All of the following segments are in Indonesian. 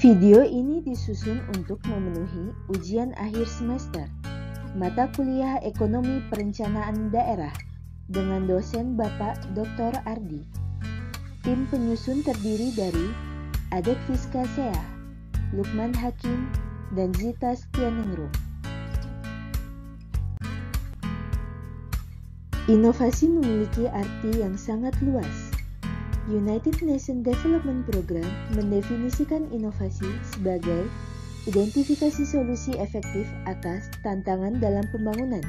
Video ini disusun untuk memenuhi ujian akhir semester mata kuliah Ekonomi Perencanaan Daerah dengan dosen Bapak Dr. Ardi. Tim penyusun terdiri dari Adek Fiska Sea, Lukman Hakim, dan Zita Setianingrum. Inovasi memiliki arti yang sangat luas. United Nations Development Program mendefinisikan inovasi sebagai identifikasi solusi efektif atas tantangan dalam pembangunan,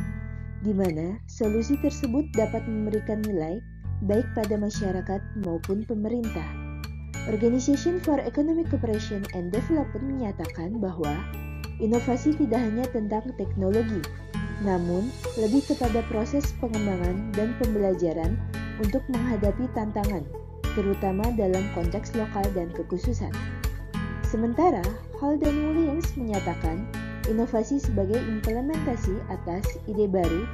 di mana solusi tersebut dapat memberikan nilai baik pada masyarakat maupun pemerintah. Organization for Economic Cooperation and Development menyatakan bahwa inovasi tidak hanya tentang teknologi, namun lebih kepada proses pengembangan dan pembelajaran untuk menghadapi tantangan, terutama dalam konteks lokal dan kekhususan. Sementara, Hall dan Williams menyatakan inovasi sebagai implementasi atas ide baru,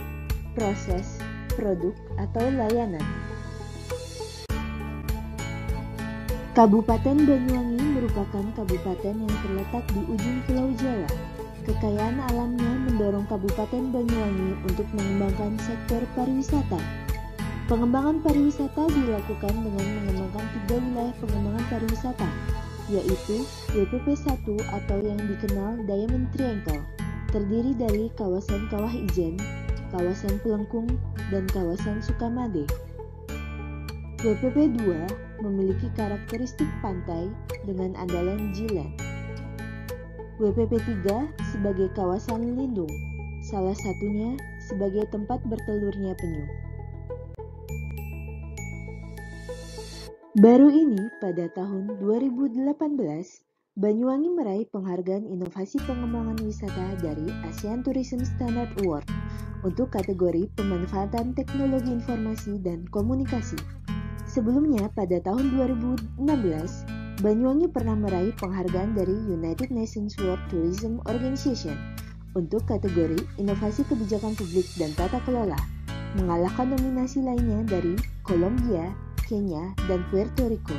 proses, produk, atau layanan. Kabupaten Banyuwangi merupakan kabupaten yang terletak di ujung Pulau Jawa. Kekayaan alamnya mendorong Kabupaten Banyuwangi untuk mengembangkan sektor pariwisata. Pengembangan pariwisata dilakukan dengan mengembangkan 3 wilayah pengembangan pariwisata, yaitu WPP 1 atau yang dikenal Diamond Triangle, terdiri dari kawasan Kawah Ijen, kawasan Pelengkung, dan kawasan Sukamade. WPP 2 memiliki karakteristik pantai dengan andalan Jilen. WPP 3 sebagai kawasan lindung, salah satunya sebagai tempat bertelurnya penyu. Baru ini, pada tahun 2018, Banyuwangi meraih penghargaan inovasi pengembangan wisata dari ASEAN Tourism Standard Award untuk kategori pemanfaatan teknologi informasi dan komunikasi. Sebelumnya, pada tahun 2016, Banyuwangi pernah meraih penghargaan dari United Nations World Tourism Organization untuk kategori inovasi kebijakan publik dan tata kelola, mengalahkan nominasi lainnya dari Kolombia, Kenya, dan Puerto Rico.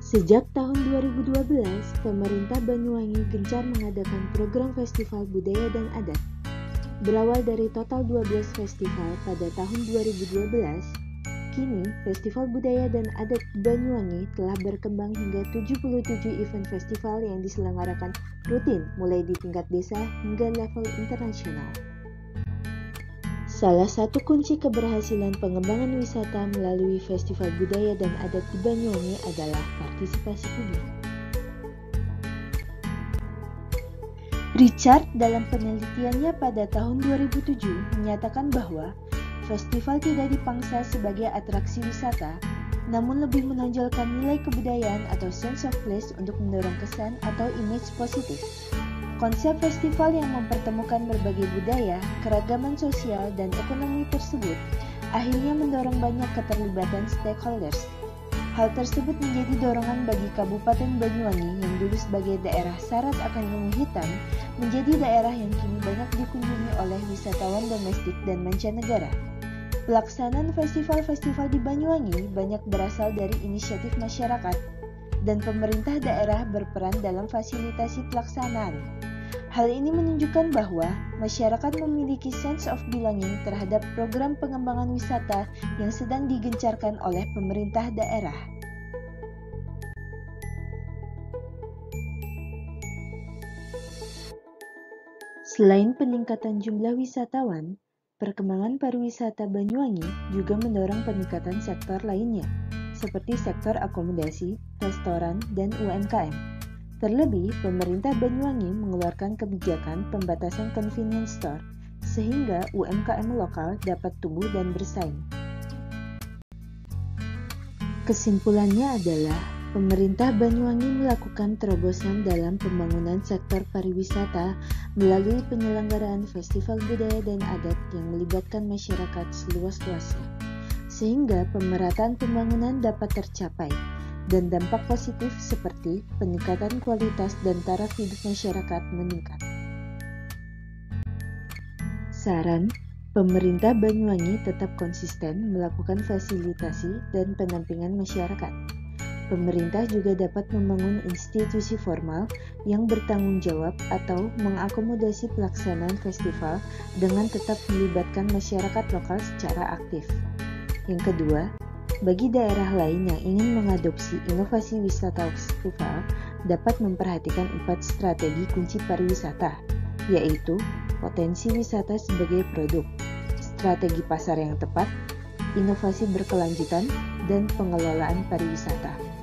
Sejak tahun 2012, pemerintah Banyuwangi gencar mengadakan program festival budaya dan adat. Berawal dari total 12 festival pada tahun 2012, kini Festival Budaya dan Adat Banyuwangi telah berkembang hingga 77 event festival yang diselenggarakan rutin mulai di tingkat desa hingga level internasional. Salah satu kunci keberhasilan pengembangan wisata melalui Festival Budaya dan Adat di Banyuwangi adalah partisipasi publik. Richard dalam penelitiannya pada tahun 2007 menyatakan bahwa festival tidak dipangsa sebagai atraksi wisata, namun lebih menonjolkan nilai kebudayaan atau sense of place untuk mendorong kesan atau image positif. Konsep festival yang mempertemukan berbagai budaya, keragaman sosial, dan ekonomi tersebut akhirnya mendorong banyak keterlibatan stakeholders. Hal tersebut menjadi dorongan bagi Kabupaten Banyuwangi yang dulu sebagai daerah syarat akan ilmu hitam menjadi daerah yang kini banyak dikunjungi oleh wisatawan domestik dan mancanegara. Pelaksanaan festival-festival di Banyuwangi banyak berasal dari inisiatif masyarakat dan pemerintah daerah berperan dalam fasilitasi pelaksanaan. Hal ini menunjukkan bahwa masyarakat memiliki sense of belonging terhadap program pengembangan wisata yang sedang digencarkan oleh pemerintah daerah. Selain peningkatan jumlah wisatawan, perkembangan pariwisata Banyuwangi juga mendorong peningkatan sektor lainnya, seperti sektor akomodasi, restoran, dan UMKM. Terlebih, pemerintah Banyuwangi mengeluarkan kebijakan pembatasan convenience store, sehingga UMKM lokal dapat tumbuh dan bersaing. Kesimpulannya adalah, pemerintah Banyuwangi melakukan terobosan dalam pembangunan sektor pariwisata melalui penyelenggaraan festival budaya dan adat yang melibatkan masyarakat seluas-luasnya, sehingga pemerataan pembangunan dapat tercapai, dan dampak positif seperti peningkatan kualitas dan taraf hidup masyarakat meningkat. Saran, pemerintah Banyuwangi tetap konsisten melakukan fasilitasi dan pendampingan masyarakat. Pemerintah juga dapat membangun institusi formal yang bertanggung jawab atau mengakomodasi pelaksanaan festival dengan tetap melibatkan masyarakat lokal secara aktif. Yang kedua, bagi daerah lain yang ingin mengadopsi inovasi wisata festival, dapat memperhatikan 4 strategi kunci pariwisata, yaitu potensi wisata sebagai produk, strategi pasar yang tepat, inovasi berkelanjutan, dan pengelolaan pariwisata.